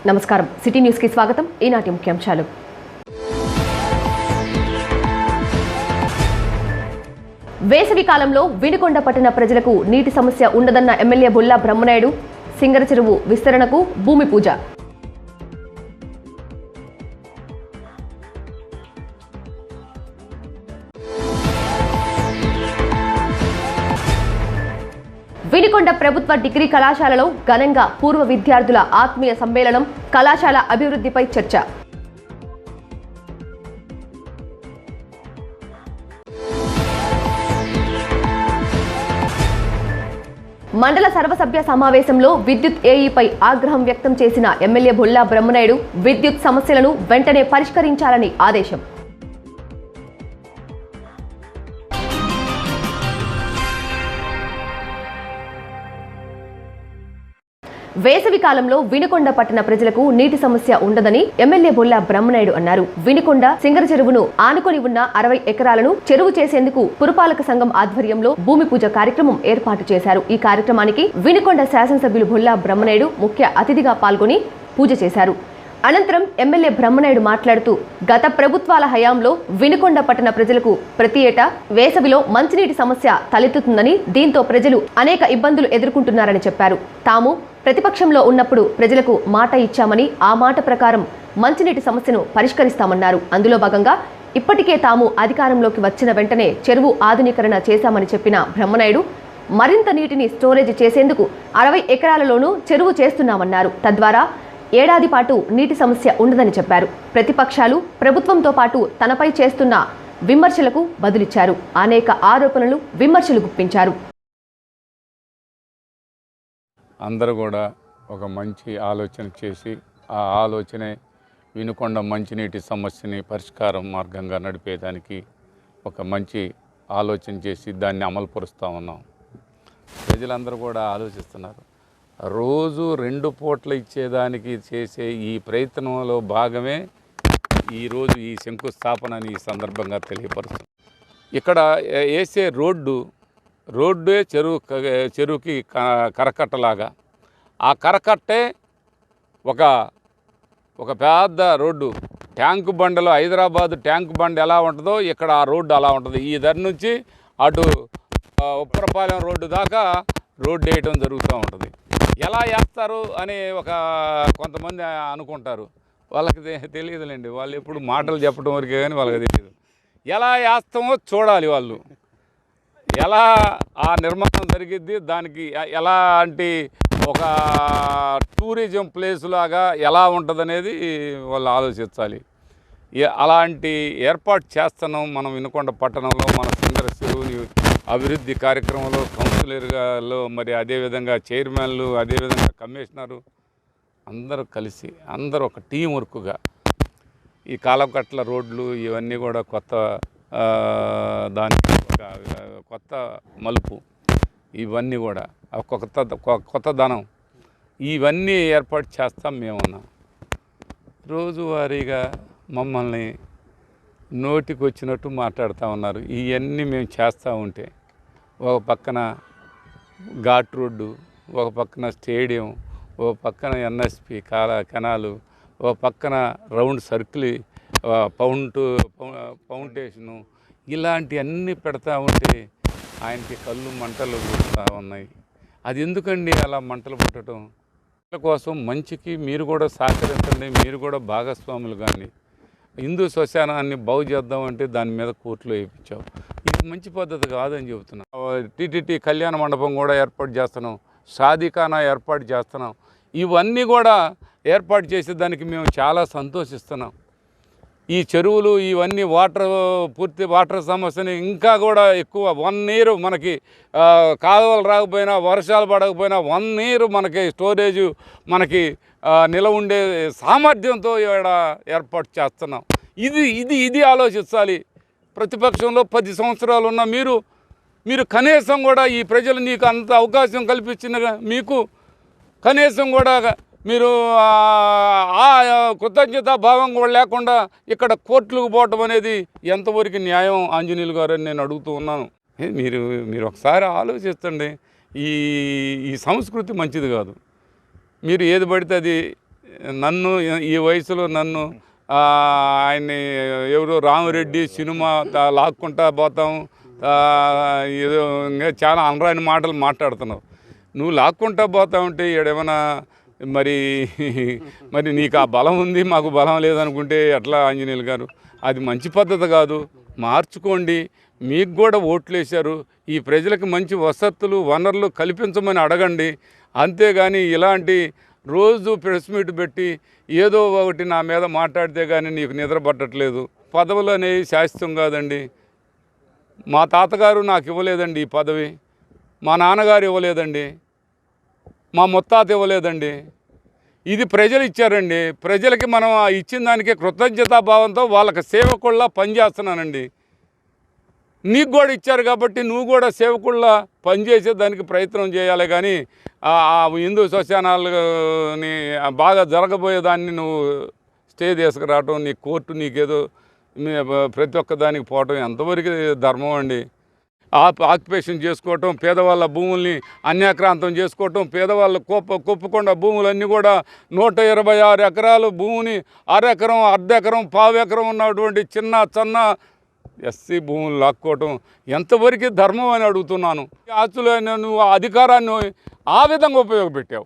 నమస్కారం city news కి స్వాగతం. ఈనాటి ముఖ్యాంశాలు. వేసవి కాలంలో వినుకొండ పట్టణ ప్రజలకు నీటి సమస్య ఉండదన్న ఎమ్మెల్యే బొల్లా బ్రహ్మనాయుడు. సింగర చెరువు విస్తరణకు భూమి పూజ. వినుకొండ ప్రభుత్వ డిగ్రీ కళాశాలలో ఘనంగా పూర్వ విద్యార్థుల ఆత్మీయ సమ్మేళనం. కళాశాల అభివృద్ధిపై చర్చ. మండల సర్వసభ్య సమావేశంలో విద్యుత్ ఏఈపై ఆగ్రహం వ్యక్తం చేసిన ఎమ్మెల్యే బొల్లా బ్రహ్మనాయుడు విద్యుత్ సమస్యలను వెంటనే పరిష్కరించాలని ఆదేశం. వేసవి కాలంలో వినుకొండ పట్టణ ప్రజలకు నీటి సమస్య ఉండదని ఎమ్మెల్యే బొల్లా బ్రహ్మనాయుడు అన్నారు. వినుకొండ సింగర చెరువును ఆనుకొని ఉన్న 60 ఎకరాలను చెరువు చేసేందుకు పురపాలక సంఘం ఆధ్వర్యంలో భూమి పూజ కార్యక్రమం ఏర్పాటు చేశారు. ఈ కార్యక్రమానికి వినుకొండ శాసనసభ్యులు బొల్లా బ్రహ్మనాయుడు ముఖ్య అతిథిగా పాల్గొని పూజ చేశారు. అనంతరం ఎమ్మెల్యే బ్రహ్మనాయుడు మాట్లాడుతూ గత ప్రభుత్వాల హయాంలో వినుకొండ పట్టణ ప్రజలకు ప్రతి ఏటా వేసవిలో మంచినీటి సమస్య తలెత్తుతుందని, దీంతో ప్రజలు అనేక ఇబ్బందులు ఎదుర్కొంటున్నారని చెప్పారు. తాము ప్రతిపక్షంలో ఉన్నప్పుడు ప్రజలకు మాట ఇచ్చామని, ఆ మాట ప్రకారం మంచినీటి సమస్యను పరిష్కరిస్తామన్నారు. అందులో భాగంగా ఇప్పటికే తాము అధికారంలోకి వచ్చిన వెంటనే చెరువు ఆధునీకరణ చేశామని చెప్పిన బ్రహ్మనాయుడు మరింత నీటిని స్టోరేజ్ చేసేందుకు 60 ఎకరాలలోనూ చెరువు చేస్తున్నామన్నారు. తద్వారా ఏడాది పాటు నీటి సమస్య ఉండదని చెప్పారు. ప్రతిపక్షాలు ప్రభుత్వంతో పాటు తనపై చేస్తున్న విమర్శలకు బదులిచ్చారు. అనేక ఆరోపణలు, విమర్శలు గుప్పించారు. అందరూ కూడా ఒక మంచి ఆలోచన చేసి ఆ ఆలోచనే వినుకొండ మంచినీటి సమస్యని పరిష్కారం మార్గంగా నడిపేదానికి ఒక మంచి ఆలోచన చేసి దాన్ని అమలుపరుస్తూ ఉన్నాం. ప్రజలందరూ కూడా ఆలోచిస్తున్నారు. రోజు 2 పూట్ల ఇచ్చేదానికి చేసే ఈ ప్రయత్నంలో భాగమే ఈరోజు ఈ శంకుస్థాపనని ఈ సందర్భంగా తెలియపరుస్తుంది. ఇక్కడ వేసే రోడ్డే చెరువుకి కరకట్టలాగా, ఆ కరకట్టే ఒక పెద్ద రోడ్డు. ట్యాంకు బండలో హైదరాబాద్ ట్యాంకు బండ్ ఎలా ఉంటుందో ఇక్కడ ఆ రోడ్డు అలా ఉంటుంది. ఈ దారి నుంచి అటు ఉప్పరపాలెం రోడ్డు దాకా రోడ్డు వేయటం జరుగుతూ ఉంటుంది. ఎలా వేస్తారు అని కొంతమంది అనుకుంటారు. వాళ్ళకి తెలియదులేండి. వాళ్ళు ఎప్పుడు మాటలు చెప్పడం వరకే కానీ వాళ్ళకి తెలియదు. ఎలా వేస్తామో చూడాలి వాళ్ళు. ఎలా ఆ నిర్మాణం జరిగిద్ది, దానికి ఎలాంటి ఒక టూరిజం ప్లేస్ లాగా ఎలా ఉంటుందనేది వాళ్ళు ఆలోచించాలి. అలాంటి ఏర్పాటు చేస్తున్నాం మనం వినుకొండ పట్టణంలో. మన సింగర చెరువుని అభివృద్ధి కార్యక్రమంలో కౌన్సిలర్గాలో, మరి అదేవిధంగా చైర్మన్లు, అదేవిధంగా కమిషనరు అందరూ కలిసి అందరూ ఒక టీం వర్క్గా ఈ కాలకట్ల రోడ్లు ఇవన్నీ కూడా దానికి కొత్త మలుపు, ఇవన్నీ కూడా కొత్తదనం ఇవన్నీ ఏర్పాటు చేస్తాం మేమున్నాం. రోజువారీగా మమ్మల్ని నోటికి వచ్చినట్టు మాట్లాడుతూ ఉన్నారు. ఇవన్నీ మేము చేస్తూ ఉంటే ఒక పక్కన ఘాట్ రోడ్డు, ఒక పక్కన స్టేడియం, ఒక పక్కన ఎన్ఎస్పి కెనాలు, ఒక పక్కన రౌండ్ సర్కిల్, ఫౌండేషను, ఇలాంటివన్నీ పెడతా ఉంటే ఆయనకి కళ్ళు మంటలు పుడుతూ ఉన్నాయి. అది ఎందుకండి అలా మంటలు పుట్టడం? కోసం మంచికి మీరు కూడా సహకరించండి, మీరు కూడా భాగస్వాములు. కానీ హిందూ శ్మశానాన్ని బాగు చేద్దామంటే దాని మీద కోర్టులో వేయించావు. ఇది మంచి పద్ధతి కాదని చెబుతున్నాం. టీటీటీ కళ్యాణ మండపం కూడా ఏర్పాటు చేస్తున్నాం, షాదీఖానా ఏర్పాటు చేస్తున్నాం. ఇవన్నీ కూడా ఏర్పాటు చేసేదానికి మేము చాలా సంతోషిస్తున్నాం. ఈ చెరువులు ఇవన్నీ పూర్తి వాటర్ సమస్యని ఇంకా కూడా ఎక్కువ 1 year మనకి కాలువలు రాకపోయినా, వర్షాలు పడకపోయినా 1 year మనకి స్టోరేజు మనకి నిలవ ఉండే సామర్థ్యంతో ఇక్కడ ఏర్పాటు చేస్తున్నాం. ఇది ఆలోచించాలి. ప్రతిపక్షంలో 10 సంవత్సరాలు ఉన్న మీరు కనీసం కూడా ఈ ప్రజలు నీకు అంత అవకాశం కల్పించిన మీకు కనీసం కూడా మీరు కృతజ్ఞతా భావం కూడా లేకుండా ఇక్కడ కోర్టులకు పోవటం అనేది ఎంతవరకు న్యాయం ఆంజనేయులు గారు అని నేను అడుగుతూ ఉన్నాను. మీరు ఒకసారి ఆలోచిస్తండి. ఈ సంస్కృతి మంచిది కాదు. మీరు ఏది పడితే అది నన్ను ఈ వయసులో నన్ను ఆయన్ని ఎవరు రామిరెడ్డి సినిమా లాక్కుంటా పోతాం, ఏదో ఇంకా చాలా అనరాని మాటలు మాట్లాడుతున్నావు. నువ్వు లాక్కుంటా పోతా ఉంటే ఈడేమన్నా మరి మరి నీకు ఆ బలం ఉంది, మాకు బలం లేదనుకుంటే ఎట్లా ఆంజనేయులు గారు? అది మంచి పద్ధతి కాదు, మార్చుకోండి. మీకు కూడా ఓట్లు వేశారు, ఈ ప్రజలకు మంచి వసతులు వనరులు కల్పించమని అడగండి. అంతేగాని ఇలాంటి రోజు ప్రెస్ మీట్ పెట్టి ఏదో ఒకటి నా మీద మాట్లాడితే కానీ నీకు నిద్ర పట్టట్లేదు. పదవులు అనేవి శాశ్వతం కాదండి. మా తాతగారు నాకు ఇవ్వలేదండి ఈ పదవి, మా నాన్నగారు ఇవ్వలేదండి, మా ముత్తాత ఇవ్వలేదండి. ఇది ప్రజలు ఇచ్చారండి. ప్రజలకి మనం ఆ ఇచ్చిన దానికి కృతజ్ఞతాభావంతో వాళ్ళకి సేవకుల్లా పనిచేస్తున్నానండి. నీకు కూడా ఇచ్చారు కాబట్టి నువ్వు కూడా సేవకుల్లా పనిచేసే దానికి ప్రయత్నం చేయాలి. కానీ ఆ హిందూ శ్మశానాలని బాగా జరగబోయేదాన్ని నువ్వు స్టే తీసుకురావటం, నీ కోర్టు నీకేదో ప్రతి ఒక్క దానికి పోవటం ఎంతవరకు ధర్మం అండి? ఆక్యుపేషన్ చేసుకోవటం, పేదవాళ్ళ భూముల్ని అన్యాక్రాంతం చేసుకోవటం, పేదవాళ్ళ కుప్పకుండా భూములన్నీ కూడా 126 ఎకరాలు భూమిని అరెకరం, అర్ధెకరం, పావెకరం ఉన్నటువంటి చిన్న ఎస్సీ భూములు లాక్కోవటం ఎంతవరకు ధర్మం అని అడుగుతున్నాను. ఆస్తులు నువ్వు అధికారాన్ని ఆ విధంగా ఉపయోగపెట్టావు.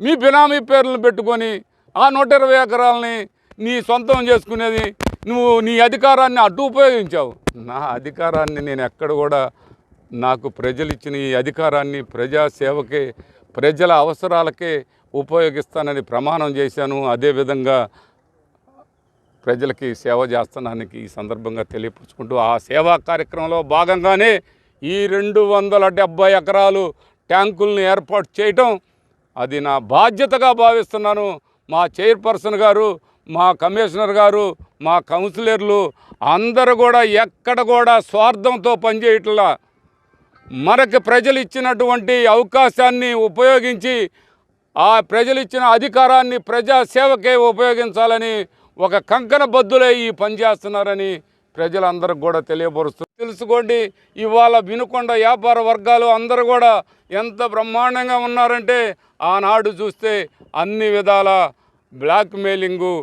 మీ బినామీ పేర్లను పెట్టుకొని ఆ 120 ఎకరాలని నీ సొంతం చేసుకునేది నువ్వు నీ అధికారాన్ని అడ్డు ఉపయోగించావు. నా అధికారాన్ని నేను ఎక్కడ కూడా, నాకు ప్రజలు ఇచ్చిన ఈ అధికారాన్ని ప్రజాసేవకే, ప్రజల అవసరాలకే ఉపయోగిస్తానని ప్రమాణం చేశాను. అదేవిధంగా ప్రజలకి సేవ చేస్తానికి ఈ సందర్భంగా తెలియపరుచుకుంటూ ఆ సేవా కార్యక్రమంలో భాగంగానే ఈ 270 ఎకరాలు ట్యాంకుల్ని ఏర్పాటు చేయటం అది నా బాధ్యతగా భావిస్తున్నాను. మా చైర్పర్సన్ గారు, మా కమిషనర్ గారు, మా కౌన్సిలర్లు అందరూ కూడా ఎక్కడ కూడా స్వార్థంతో పనిచేయట్లా. మనకి ప్రజలు ఇచ్చినటువంటి అవకాశాన్ని ఉపయోగించి ఆ ప్రజలు ఇచ్చిన అధికారాన్ని ప్రజాసేవకే ఉపయోగించాలని ఒక కంకణ బద్దులై ఈ పనిచేస్తున్నారని ప్రజలందరికీ కూడా తెలియపరుస్తూ తెలుసుకోండి. ఇవాళ వినుకొండ వ్యాపార వర్గాలు అందరూ కూడా ఎంత బ్రహ్మాండంగా ఉన్నారంటే, ఆనాడు చూస్తే అన్ని విధాల బ్లాక్ మెయిలింగు,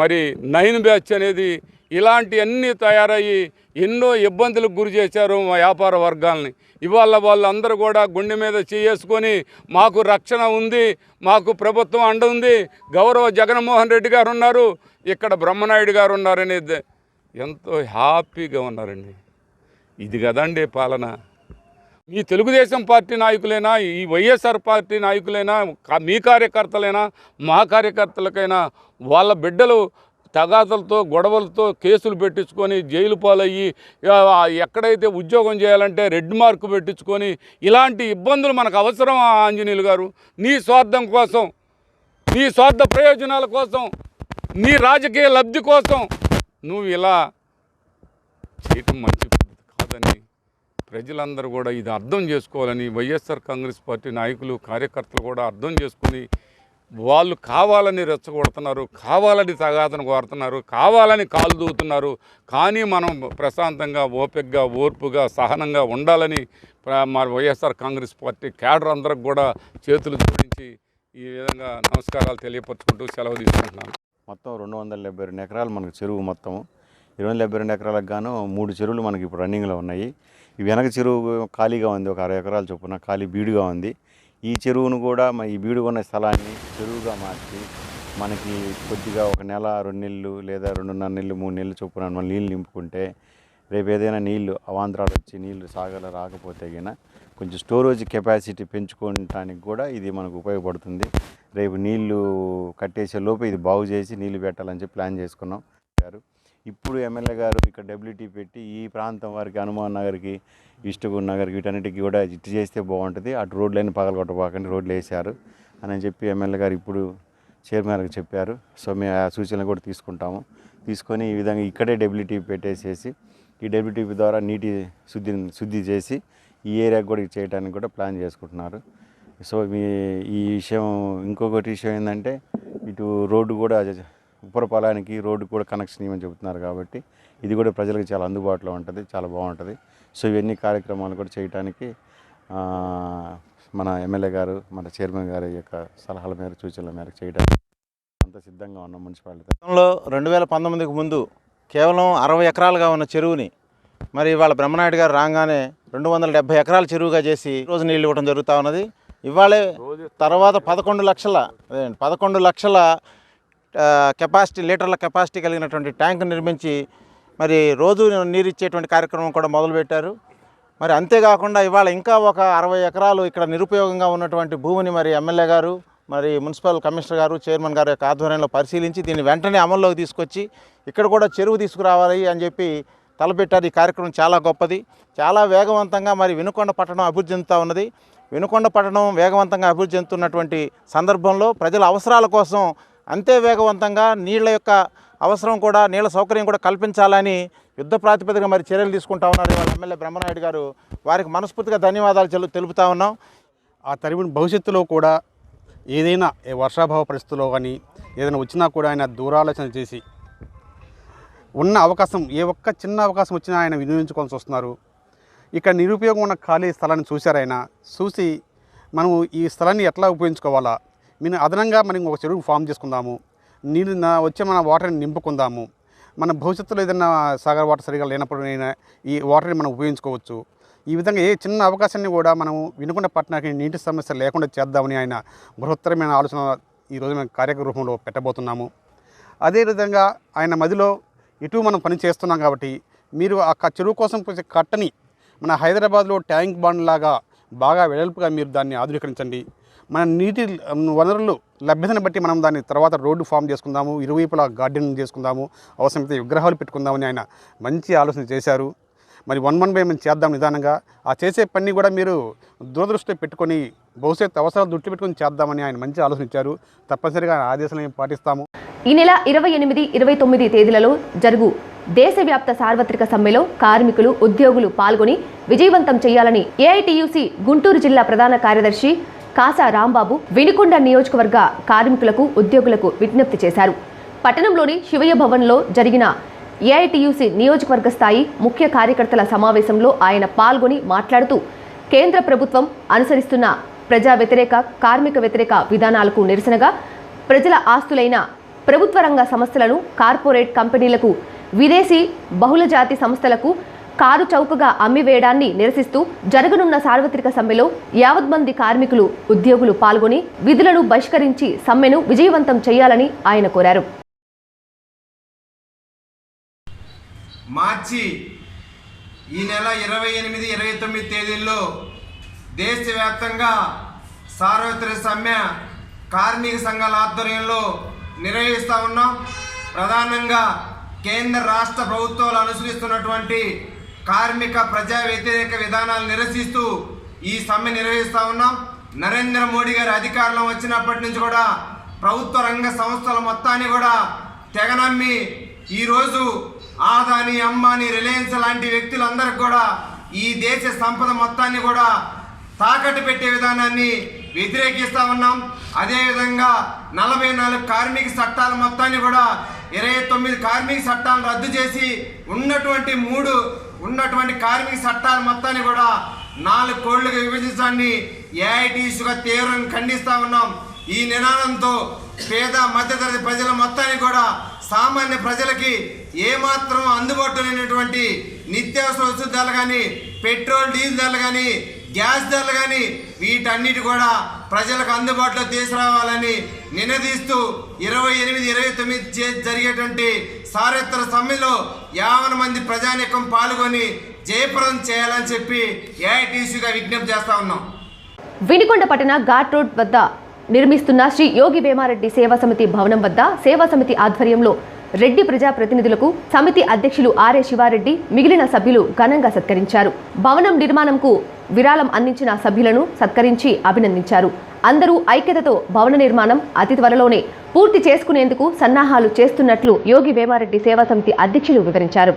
మరి 9 బ్యాచ్ అనేది ఇలాంటి అన్నీ తయారయ్యి ఎన్నో ఇబ్బందులకు గురి చేశారు మా వ్యాపార వర్గాల్ని. ఇవాళ వాళ్ళందరూ కూడా గుండె మీద చేసుకొని మాకు రక్షణ ఉంది, మాకు ప్రభుత్వం అండ ఉంది, గౌరవ జగన్మోహన్ రెడ్డి గారు ఉన్నారు, ఇక్కడ బ్రహ్మనాయుడు గారు ఉన్నారనేది ఎంతో హ్యాపీగా ఉన్నారండి. ఇది కదండి పాలన. మీ తెలుగుదేశం పార్టీ నాయకులైనా, ఈ వైఎస్ఆర్ పార్టీ నాయకులైనా, మీ కార్యకర్తలైనా, మా కార్యకర్తలకైనా వాళ్ళ బిడ్డలు తగాదలతో గొడవలతో కేసులు పెట్టించుకొని జైలు పాలయ్యి ఎక్కడైతే ఉద్యోగం చేయాలంటే రెడ్ మార్క్ పెట్టించుకొని ఇలాంటి ఇబ్బందులు మనకు అవసరం ఆంజనేయులు గారు? నీ స్వార్థం కోసం, నీ స్వార్థ ప్రయోజనాల కోసం, నీ రాజకీయ లబ్ధి కోసం నువ్వు ఇలా చేయటం మంచి కాదని ప్రజలందరూ కూడా ఇది అర్థం చేసుకోవాలని వైఎస్ఆర్ కాంగ్రెస్ పార్టీ నాయకులు కార్యకర్తలు కూడా అర్థం చేసుకుని వాళ్ళు కావాలని రెచ్చగొడుతున్నారు, కావాలని తగాదను కోరుతున్నారు, కావాలని కాలు దూతున్నారు. కానీ మనం ప్రశాంతంగా, ఓపికగా, ఓర్పుగా, సహనంగా ఉండాలని మా వైఎస్ఆర్ కాంగ్రెస్ పార్టీ క్యాడర్ అందరికి కూడా చేతులు జోడించి ఈ విధంగా నమస్కారాలు తెలియపరుచుకుంటూ సెలవు తీసుకుంటున్నాను. మొత్తం 272 ఎకరాలు మనకు చెరువు, మొత్తం 272 ఎకరాలకు గాను 3 చెరువులు మనకి ఇప్పుడు రన్నింగ్లో ఉన్నాయి. ఈ వెనక చెరువు ఖాళీగా ఉంది, ఒక 60 ఎకరాల చొప్పున ఖాళీ బీడుగా ఉంది. ఈ చెరువును కూడా ఈ బీడు ఉన్న స్థలాన్ని చెరువుగా మార్చి మనకి కొద్దిగా 1 నెల 2 నెలలు లేదా 2.5 నెలలు 3 నెలలు చొప్పున మనం నీళ్ళు నింపుకుంటే రేపు ఏదైనా నీళ్ళు అవాంతరాలు వచ్చి నీళ్లు సాగల రాకపోతే గిన కొంచెం స్టోరేజ్ కెపాసిటీ పెంచుకోవటానికి కూడా ఇది మనకు ఉపయోగపడుతుంది. రేపు నీళ్లు కట్టేసే లోపు ఇది బాగు చేసి నీళ్లు పెట్టాలని చెప్పి ప్లాన్ చేసుకున్నాం. ఇప్పుడు ఎమ్మెల్యే గారు ఇక్కడ డబ్ల్యూటీ పెట్టి ఈ ప్రాంతం వారికి, హనుమాన్ నగర్కి, ఇష్టగున్ నగర్కి, వీటన్నిటికీ కూడా ఇటు చేస్తే బాగుంటుంది, అటు రోడ్లన్నీ పగలగొట్టబాకండి, రోడ్లు వేశారు అని చెప్పి ఎమ్మెల్యే గారు ఇప్పుడు చైర్మన్కి చెప్పారు. సో మేము ఆ సూచనలు కూడా తీసుకొని ఈ విధంగా ఇక్కడే డబ్ల్యూటీ పెట్టేసేసి ఈ డబ్ల్యూటీపీ ద్వారా నీటి శుద్ధి చేసి ఈ ఏరియాకి కూడా చేయడానికి కూడా ప్లాన్ చేసుకుంటున్నారు. సో ఈ విషయం, ఇంకొకటి విషయం ఏంటంటే ఇటు రోడ్డు కూడా ఉప్పర పొలానికి రోడ్డు కూడా కనెక్షన్ ఇవ్వమని చెబుతున్నారు. కాబట్టి ఇది కూడా ప్రజలకు చాలా అందుబాటులో ఉంటుంది, చాలా బాగుంటుంది. సో ఇవన్నీ కార్యక్రమాలు కూడా చేయడానికి మన ఎమ్మెల్యే గారు, మన చైర్మన్ గారి యొక్క సలహాల మేరకు, సూచనల మేరకు చేయడానికి అంత సిద్ధంగా ఉన్నాం మున్సిపాలిటీ. గతంలో 2019కు ముందు కేవలం 60 ఎకరాలుగా ఉన్న చెరువుని మరి ఇవాళ బ్రహ్మనాయుడు గారు రాగానే 270 ఎకరాల చెరువుగా చేసి రోజు నీళ్ళు ఇవ్వడం జరుగుతూ ఉన్నది. ఇవాళే తర్వాత 11 లక్షల కెపాసిటీ లీటర్ల కెపాసిటీ కలిగినటువంటి ట్యాంక్ నిర్మించి మరి రోజు నీరు ఇచ్చేటువంటి కార్యక్రమం కూడా మొదలుపెట్టారు. మరి అంతేకాకుండా ఇవాళ ఇంకా ఒక 60 ఎకరాలు ఇక్కడ నిరుపయోగంగా ఉన్నటువంటి భూమిని మరి ఎమ్మెల్యే గారు మరి మున్సిపల్ కమిషనర్ గారు చైర్మన్ గారు యొక్క ఆధ్వర్యంలో పరిశీలించి దీన్ని వెంటనే అమల్లోకి తీసుకొచ్చి ఇక్కడ కూడా చెరువు తీసుకురావాలి అని చెప్పి తలపెట్టారు. ఈ కార్యక్రమం చాలా గొప్పది, చాలా వేగవంతంగా మరి వినుకొండ పట్టణం అభివృద్ధి చెందుతూ ఉన్నది. వినుకొండ పట్టణం వేగవంతంగా అభివృద్ధి చెందుతున్నటువంటి సందర్భంలో ప్రజల అవసరాల కోసం అంతే వేగవంతంగా నీళ్ళ యొక్క అవసరం కూడా నీళ్ళ సౌకర్యం కూడా కల్పించాలని యుద్ధ ప్రాతిపదికగా మరి చర్యలు తీసుకుంటా ఉన్నారు ఇవాళ ఎమ్మెల్యే బ్రహ్మనాయుడు గారు. వారికి మనస్ఫూర్తిగా ధన్యవాదాలు తెలుపుతా ఉన్నాం. ఆ తరిమిన భవిష్యత్తులో కూడా ఏదైనా వర్షాభావ పరిస్థితుల్లో కానీ ఏదైనా వచ్చినా కూడా ఆయన దూరాలోచన చేసి ఉన్న అవకాశం ఏ ఒక్క చిన్న అవకాశం వచ్చినా ఆయన వినియోగించుకోవాల్సి వస్తున్నారు. ఇక్కడ నిరుపయోగం ఉన్న ఖాళీ స్థలాన్ని చూశారు. ఆయన చూసి మనం ఈ స్థలాన్ని ఎట్లా ఉపయోగించుకోవాలా, మేము అదనంగా మనం ఒక చెరువు ఫామ్ చేసుకుందాము, నీరు వచ్చే మన వాటర్ని నింపుకుందాము, మన భవిష్యత్తులో ఏదైనా సాగర్ వాటర్ సరిగా లేనప్పుడైనా ఈ వాటర్ని మనం ఉపయోగించుకోవచ్చు. ఈ విధంగా ఏ చిన్న అవకాశాన్ని కూడా మనం వినుకొండ పట్టణానికి నీటి సమస్య లేకుండా చేద్దామని ఆయన బృహత్తరమైన ఆలోచన ఈరోజు మేము కార్యక్రమంలో పెట్టబోతున్నాము. అదేవిధంగా ఆయన మదిలో ఇటు మనం పని చేస్తున్నాం కాబట్టి మీరు ఆ చెరువు కోసం కట్టని మన హైదరాబాద్లో ట్యాంక్ బండ్ లాగా బాగా వెడల్పుగా మీరు దాన్ని ఆధునీకరించండి. మన నీటి వనరులు లభ్యతను బట్టి మనం దాన్ని తర్వాత రోడ్డు ఫామ్ చేసుకుందాము, ఇరువైపులా గార్డెన్ చేసుకుందాము, అవసరమైతే విగ్రహాలు పెట్టుకుందామని ఆయన మంచి ఆలోచన చేశారు. మరి 1 by 1 చేద్దాం నిదానంగా. ఆ చేసే పని కూడా మీరు దూరదృష్టి పెట్టుకొని భవిష్యత్తు అవసరాలు దృష్టి పెట్టుకొని చేద్దామని ఆయన మంచి ఆలోచన ఇచ్చారు. తప్పనిసరిగా ఆదేశాలను పాటిస్తాము. ఈ నెల 28, 29 తేదీలలో జరుగు దేశవ్యాప్త సార్వత్రిక సమ్మెలో కార్మికులు, ఉద్యోగులు పాల్గొని విజయవంతం చేయాలని ఏఐటియుసి గుంటూరు జిల్లా ప్రధాన కార్యదర్శి కాసా రాంబాబు వినుకొండ నియోజకవర్గ కార్మికులకు, ఉద్యోగులకు విజ్ఞప్తి చేశారు. పట్టణంలోని శివయ్య భవన్లో జరిగిన ఏఐటియుసి నియోజకవర్గ స్థాయి ముఖ్య కార్యకర్తల సమావేశంలో ఆయన పాల్గొని మాట్లాడుతూ కేంద్ర ప్రభుత్వం అనుసరిస్తున్న ప్రజా వ్యతిరేక, కార్మిక వ్యతిరేక విధానాలకు నిరసనగా ప్రజల ఆస్తులైన ప్రభుత్వ రంగ సంస్థలను కార్పొరేట్ కంపెనీలకు, విదేశీ బహుళజాతి సంస్థలకు కారు చౌకగా అమ్మివేయడాన్ని నిరసిస్తూ జరగనున్న సార్వత్రిక సమ్మెలో 50 మంది కార్మికులు, ఉద్యోగులు పాల్గొని విధులను బహిష్కరించి సమ్మెను విజయవంతం చేయాలని ఆయన కోరారు. మార్చి ఈ నెల 28, 29 తేదీల్లో దేశవ్యాప్తంగా సార్వత్రిక సమ్మె కార్మిక సంఘాల ఆధ్వర్యంలో నిర్వహిస్తూ ఉన్నాం. ప్రధానంగా కేంద్ర రాష్ట్ర ప్రభుత్వాలు అనుసరిస్తున్నటువంటి కార్మిక ప్రజా వ్యతిరేక విధానాలు నిరసిస్తూ ఈ సమ్మె నిర్వహిస్తూ ఉన్నాం. నరేంద్ర మోడీ గారి అధికారంలో వచ్చినప్పటి నుంచి కూడా ప్రభుత్వ రంగ సంస్థల మొత్తాన్ని కూడా తెగనమ్మి ఈరోజు ఆదాని, అంబానీ, రిలయన్స్ లాంటి వ్యక్తులందరికీ కూడా ఈ దేశ సంపద మొత్తాన్ని కూడా తాకట్టు పెట్టే విధానాన్ని వ్యతిరేకిస్తూ ఉన్నాం. అదేవిధంగా 44 కార్మిక చట్టాల మొత్తాన్ని కూడా 29 కార్మిక చట్టాలను రద్దు చేసి ఉన్నటువంటి కార్మిక చట్టాల మొత్తాన్ని కూడా 4 కోళ్లుగా విభజించడాన్ని ఏఐటీసీగా తీవ్రంగా ఖండిస్తూ ఉన్నాం. ఈ నినాదంతో పేద మధ్యతరగతి ప్రజల మొత్తాన్ని కూడా సామాన్య ప్రజలకి ఏమాత్రం అందుబాటులో లేనటువంటి నిత్యావసర వస్తువుల ధరలు కానీ, పెట్రోల్ డీజిల్ ధరలు కానీ, గ్యాస్ ధరలు కానీ వీటన్నిటి కూడా ప్రజలకు అందుబాటులో తీసుకురావాలని నినదిస్తూ 28, 29 జరిగేటువంటి సార్వత్రిక సమ్మెలో 50 మంది ప్రజానీకం పాల్గొని జయప్రదం చేయాలని చెప్పి ఏఐటీసీగా విజ్ఞప్తి చేస్తా ఉన్నాం. వినుకొండ పట్టణ ఘాట్ రోడ్ వద్ద నిర్మిస్తున్న శ్రీ యోగి వేమారెడ్డి సేవా సమితి భవనం వద్ద సేవా సమితి ఆధ్వర్యంలో రెడ్డి ప్రజా ప్రతినిధులకు సమితి అధ్యక్షులు ఆర్ఏ శివారెడ్డి, మిగిలిన సభ్యులు ఘనంగా సత్కరించారు. భవనం నిర్మాణంకు విరాళం అందించిన సభ్యులను సత్కరించి అభినందించారు. అందరూ ఐక్యతతో భవన నిర్మాణం అతి త్వరలోనే పూర్తి చేసుకునేందుకు సన్నాహాలు చేస్తున్నట్లు యోగి వేమారెడ్డి సేవా సమితి అధ్యక్షులు వివరించారు.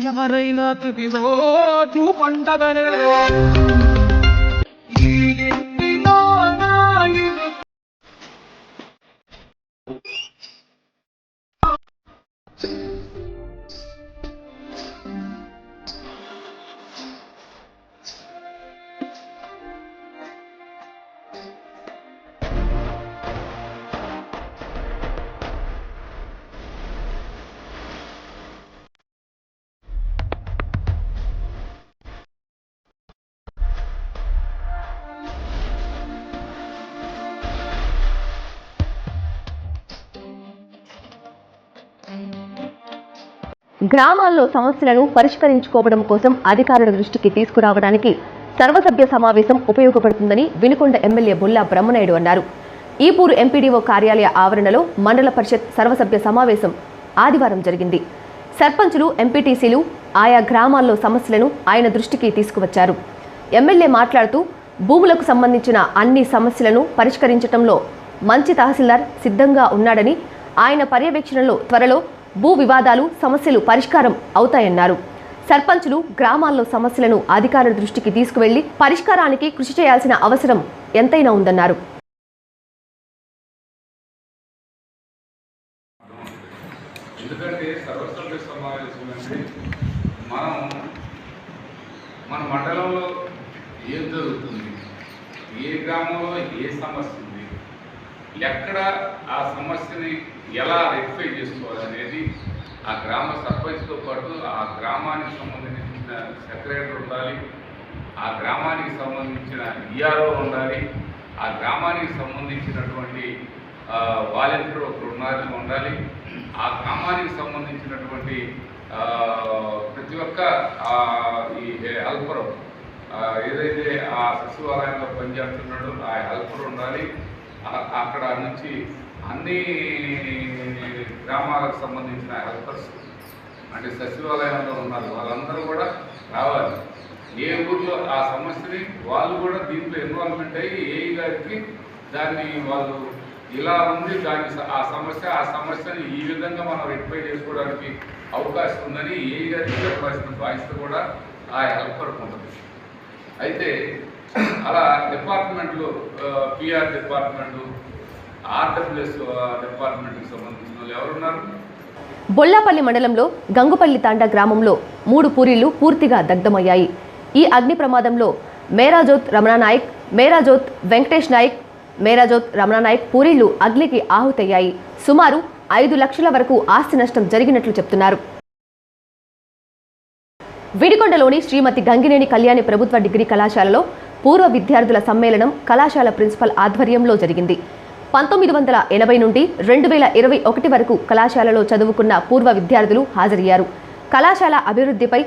ఎవరైనా తుదిరోజు పండగనే ఈ ఇంటిలో నా ఇల్లు గ్రామాల్లో సమస్యలను పరిష్కరించుకోవడం కోసం అధికారుల దృష్టికి తీసుకురావడానికి సర్వసభ్య సమావేశం ఉపయోగపడుతుందని వినుకొండ ఎమ్మెల్యే బొల్లా బ్రహ్మనాయుడు అన్నారు. ఈపూరు ఎంపీడీఓ కార్యాలయ ఆవరణలో మండల పరిషత్ సర్వసభ్య సమావేశం ఆదివారం జరిగింది. సర్పంచులు, ఎంపీటీసీలు ఆయా గ్రామాల్లో సమస్యలను ఆయన దృష్టికి తీసుకువచ్చారు. ఎమ్మెల్యే మాట్లాడుతూ భూములకు సంబంధించిన అన్ని సమస్యలను పరిష్కరించడంలో మంచి తహసీల్దార్ సిద్ధంగా ఉన్నాడని, ఆయన పర్యవేక్షణలో త్వరలో భూ వివాదాలు, సమస్యలు పరిష్కారం అవుతాయన్నారు. సర్పంచులు గ్రామాల్లో సమస్యలను అధికారుల దృష్టికి తీసుకువెళ్లి పరిష్కారానికి కృషి చేయాల్సిన అవసరం ఎంతైనా ఉందన్నారు. ఎందుకంటే సర్వసభ్య సమావేశం అంటే మన మండలంలో ఏం జరుగుతుంది, ఏ గ్రామంలో ఏ సమస్య ఉంది, ఎక్కడ ఆ సమస్యని ఎలా రెక్టిఫై చేసుకోవాలనేది ఆ గ్రామ సర్పంచ్తో పాటు ఆ గ్రామానికి సంబంధించిన సెక్రటరీ ఉండాలి, ఆ గ్రామానికి సంబంధించిన ఈఆర్ఓ ఉండాలి, ఆ గ్రామానికి సంబంధించినటువంటి వాలంటీర్ ఒకరు ఉండాలి, ఆ గ్రామానికి సంబంధించినటువంటి ప్రతి ఒక్క ఈ హెల్పర్ ఏదైతే ఆ సచివాలయంలో పనిచేస్తున్నాడో ఆ హెల్పర్ ఉండాలి. అక్కడ నుంచి అన్ని గ్రామాలకు సంబంధించిన హెల్పర్స్ అంటే సచివాలయంలో ఉన్నారు, వాళ్ళందరూ కూడా రావాలి. ఏ ఊర్లో ఆ సమస్యని వాళ్ళు కూడా దీంట్లో ఇన్వాల్వ్మెంట్ అయ్యి ఏఈ గారికి దాన్ని వాళ్ళు ఇలా ఉంది, దాన్ని ఆ సమస్యని ఈ విధంగా మనం రెక్టిఫై చేసుకోవడానికి అవకాశం ఉందని ఏఈ గారికి చెప్పాల్సిన బాధ్యత కూడా ఆ హెల్పర్కి ఉంటుంది. అయితే అలా డిపార్ట్మెంట్లు పిఆర్ డిపార్ట్మెంటు, ఆర్డబ్ల్యూఎస్ డిపార్ట్మెంట్కి సంబంధించిన వాళ్ళు ఎవరున్నారు? బొల్లాపల్లి మండలంలో గంగుపల్లి తాండా గ్రామంలో 3 పూరీళ్లు పూర్తిగా దగ్ధమయ్యాయి. ఈ అగ్ని ప్రమాదంలో మేరాజోత్ రమణానాయక్, మేరాజోత్ వెంకటేష్ నాయక్, మేరాజోత్ రమణానాయక్ పూరీళ్లు అగ్నికి ఆహుతయ్యాయి. సుమారు 5 లక్షల వరకు ఆస్తి నష్టం జరిగినట్లు చెప్తున్నారు. విడికొండలోని శ్రీమతి గంగినేని కళ్యాణి ప్రభుత్వ డిగ్రీ కళాశాలలో పూర్వ విద్యార్థుల సమ్మేళనం కళాశాల ప్రిన్సిపల్ ఆధ్వర్యంలో జరిగింది. 1980 నుండి 2021 వరకు కళాశాలలో చదువుకున్న పూర్వ విద్యార్థులు హాజరయ్యారు. కళాశాల అభివృద్ధిపై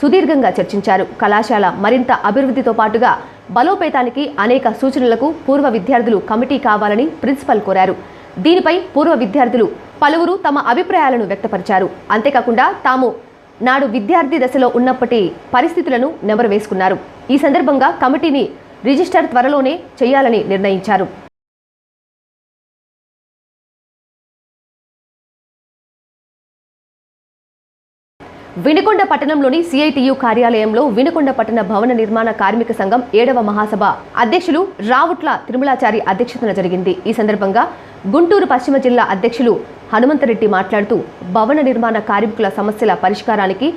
సుదీర్ఘంగా చర్చించారు. కళాశాల మరింత అభివృద్ధితో పాటుగా బలోపేతానికి అనేక సూచనలకు పూర్వ విద్యార్థులు కమిటీ కావాలని ప్రిన్సిపల్ కోరారు. దీనిపై పూర్వ విద్యార్థులు పలువురు తమ అభిప్రాయాలను వ్యక్తపరిచారు. అంతేకాకుండా తాము నాడు విద్యార్థి దశలో ఉన్నప్పటి పరిస్థితులను నెమరు వేసుకున్నారు. ఈ సందర్భంగా కమిటీని రిజిస్టర్ త్వరలోనే చేయాలని నిర్ణయించారు. వినుకొండ పట్టణంలోని సిఐటియు కార్యాలయంలో వినుకొండ పట్టణ భవన నిర్మాణ కార్మిక సంఘం 7వ మహాసభ అధ్యక్షులు రావుట్ల తిరుమలాచారి అధ్యక్షతన జరిగింది. ఈ సందర్భంగా గుంటూరు పశ్చిమ జిల్లా అధ్యక్షులు హనుమంతరెడ్డి మాట్లాడుతూ భవన నిర్మాణ కార్మికుల సమస్యల పరిష్కారానికి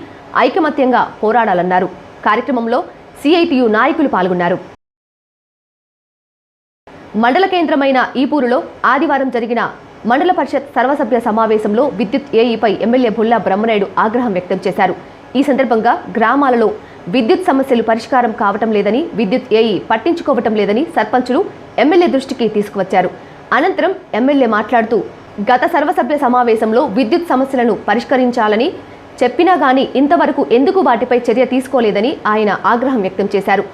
ఐకమత్యంగా పోరాడాలన్నారు. కార్యక్రమంలో సిఐటియు నాయకులు పాల్గొన్నారు. మండల కేంద్రమైన ఈపూరులో ఆదివారం జరిగిన మండల పరిషత్ సర్వసభ్య సమావేశంలో విద్యుత్ ఏఈపై ఎమ్మెల్యే బొల్ల బ్రహ్మనాయుడు ఆగ్రహం వ్యక్తం చేశారు. ఈ సందర్భంగా గ్రామాలలో విద్యుత్ సమస్యలు పరిష్కారం కావటం లేదని, విద్యుత్ ఏఈ పట్టించుకోవటం లేదని సర్పంచులు ఎమ్మెల్యే దృష్టికి తీసుకువచ్చారు. అనంతరం ఎమ్మెల్యే మాట్లాడుతూ గత సర్వసభ్య సమావేశంలో విద్యుత్ సమస్యలను పరిష్కరించాలని చెప్పినా గానీ ఇంతవరకు ఎందుకు వాటిపై చర్య తీసుకోలేదని ఆయన ఆగ్రహం వ్యక్తం చేశారు.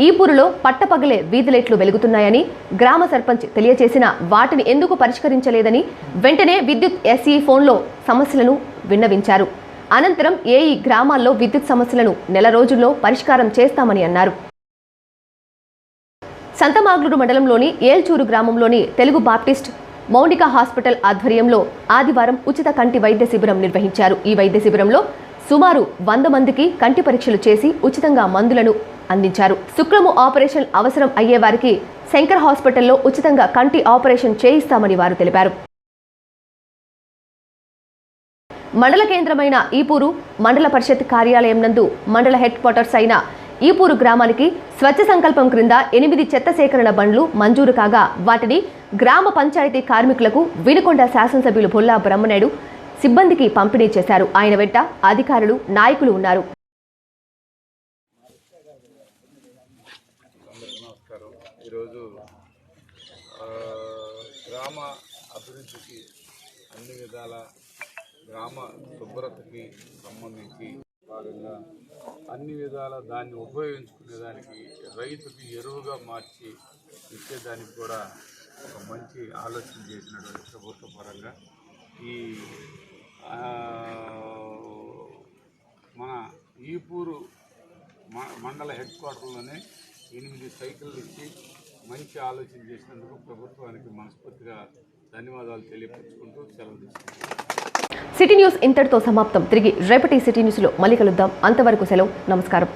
ఈపూరులో పట్టపగలే వీధి లైట్లు వెలుగుతున్నాయని గ్రామ సర్పంచ్ తెలియజేసిన వాటిని ఎందుకు పరిష్కరించలేదని వెంటనే విద్యుత్ ఎస్ఈ ఫోన్లో సమస్యలను విన్నవించారు. అనంతరం ఏఈ గ్రామాల్లో విద్యుత్ సమస్యలను నెల రోజుల్లో పరిష్కారం చేస్తామని అన్నారు. సంతమాగ్లూరు మండలంలోని ఏల్చూరు గ్రామంలోని తెలుగు బాప్టిస్ట్ మౌనిక హాస్పిటల్ ఆధ్వర్యంలో ఆదివారం ఉచిత కంటి వైద్య శిబిరం నిర్వహించారు. ఈ వైద్య శిబిరంలో సుమారు 100 మందికి కంటి పరీక్షలు చేసి ఉచితంగా మందులను అందించారు. శుక్రము ఆపరేషన్ అవసరం అయ్యే వారికి శంకర్ హాస్పిటల్లో ఉచితంగా కంటి ఆపరేషన్ చేయిస్తామని వారు తెలిపారు. మండల కేంద్రమైన ఈపూరు మండల పరిషత్ కార్యాలయం నందు మండల హెడ్ క్వార్టర్స్ అయిన ఈపూరు గ్రామానికి స్వచ్ఛ సంకల్పం క్రింద 8 చెత్త సేకరణ బండ్లు మంజూరు కాగా వాటిని గ్రామ పంచాయతీ కార్మికులకు వినుకొండ శాసనసభ్యులు బొల్ల బ్రహ్మనాయుడు సిబ్బందికి పంపిణీ చేశారు. ఆయన వెంట అధికారులు, నాయకులు ఉన్నారు. నమస్కారం. ఈరోజు గ్రామ అభివృద్ధికి అన్ని విధాల గ్రామ శుభ్రతకి సంబంధించి భాగంగా అన్ని విధాల దాన్ని ఉపయోగించుకునేదానికి రైతుకి ఎరువుగా మార్చి ఇచ్చేదానికి కూడా ఒక మంచి ఆలోచన చేసినటువంటి ప్రభుత్వ పరంగా ఈ మన ఈపూరు మండల హెడ్ క్వార్టర్లోనే 8 సైకిళ్ళు ఇచ్చి మంచి ఆలోచన చేసినందుకు ప్రభుత్వానికి మనస్ఫూర్తిగా ధన్యవాదాలు తెలియపరుచుకుంటూ సెలవు తీసుకుంటాం. సిటీ న్యూస్ ఇంతటితో సమాప్తం. తిరిగి రేపటి సిటీ న్యూస్లో మళ్ళీ కలుద్దాం. అంతవరకు సెలవు. నమస్కారం.